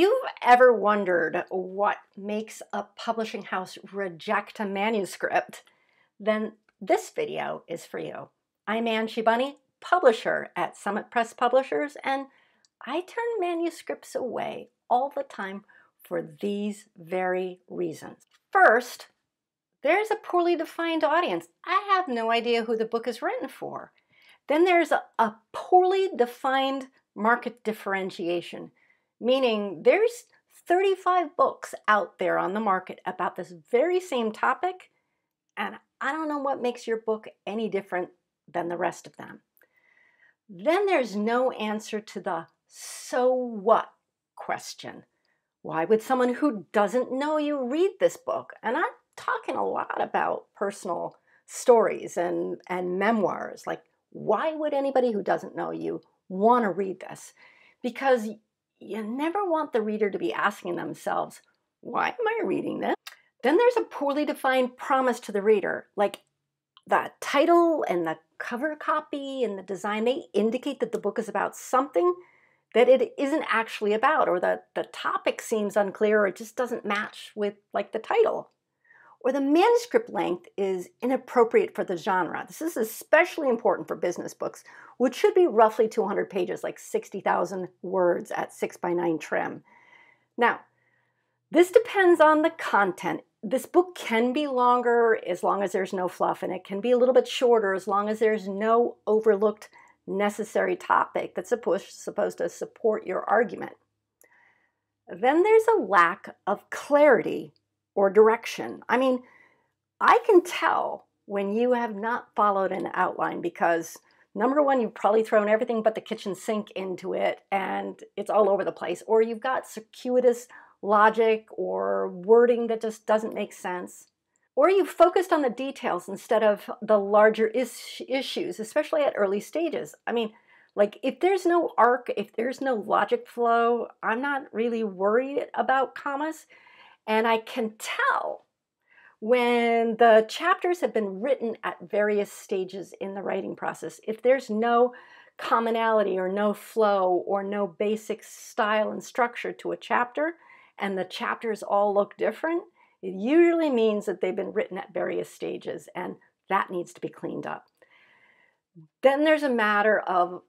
you've ever wondered what makes a publishing house reject a manuscript, then this video is for you. I'm Ann Shibani, publisher at SummitPressPublishers, and I turn manuscripts away all the time for these very reasons. First, there's a poorly defined audience. I have no idea who the book is written for. Then there's a poorly defined market differentiation, meaning there's 35 books out there on the market about this very same topic, and I don't know what makes your book any different than the rest of them. Then there's no answer to the so what question. Why would someone who doesn't know you read this book? And I'm talking a lot about personal stories and memoirs. Like, why would anybody who doesn't know you want to read this? Because you never want the reader to be asking themselves, why am I reading this? Then there's a poorly defined promise to the reader, like the title and the cover copy and the design, they indicate that the book is about something that it isn't actually about, or that the topic seems unclear, or it just doesn't match with like the title. Or the manuscript length is inappropriate for the genre. This is especially important for business books, which should be roughly 200 pages, like 60,000 words at 6x9 trim. Now, this depends on the content. This book can be longer as long as there's no fluff, and it can be a little bit shorter as long as there's no overlooked necessary topic that's supposed to support your argument. Then there's a lack of clarity or direction. I mean, I can tell when you have not followed an outline because, number one, you've probably thrown everything but the kitchen sink into it and it's all over the place, or you've got circuitous logic or wording that just doesn't make sense, or you've focused on the details instead of the larger issues, especially at early stages. I mean, like, if there's no arc, if there's no logic flow, I'm not really worried about commas. And I can tell when the chapters have been written at various stages in the writing process. If there's no commonality or no flow or no basic style and structure to a chapter, and the chapters all look different, it usually means that they've been written at various stages, and that needs to be cleaned up. Then there's a matter of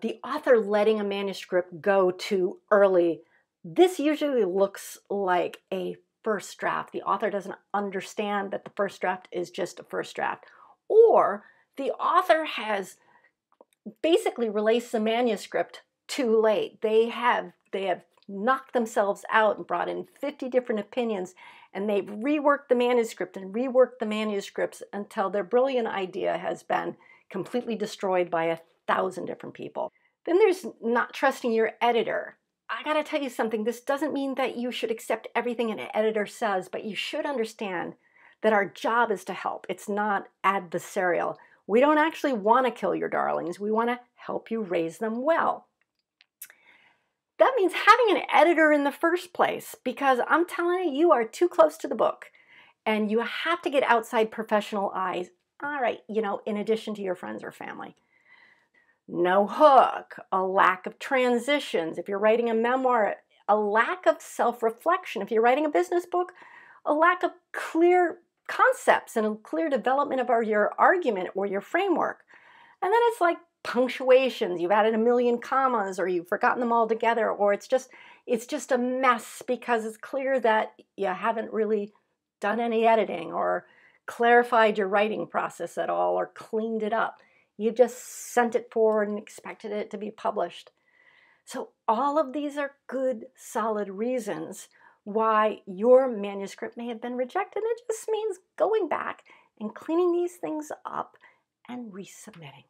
the author letting a manuscript go too early. This usually looks like a first draft. The author doesn't understand that the first draft is just a first draft. Or the author has basically released the manuscript too late. They have knocked themselves out and brought in 50 different opinions, and they've reworked the manuscript and reworked the manuscripts until their brilliant idea has been completely destroyed by 1,000 different people. Then there's not trusting your editor. I gotta tell you something, this doesn't mean that you should accept everything an editor says, but you should understand that our job is to help. It's not adversarial. We don't actually want to kill your darlings. We want to help you raise them well. That means having an editor in the first place, because I'm telling you, you are too close to the book and you have to get outside professional eyes. All right, in addition to your friends or family. No hook, a lack of transitions. If you're writing a memoir, a lack of self-reflection. If you're writing a business book, a lack of clear concepts and a clear development of your argument or your framework. And then it's like punctuations. You've added 1,000,000 commas, or you've forgotten them all together, or it's just a mess because it's clear that you haven't really done any editing or clarified your writing process at all or cleaned it up. You just sent it forward and expected it to be published. So all of these are good, solid reasons why your manuscript may have been rejected. It just means going back and cleaning these things up and resubmitting.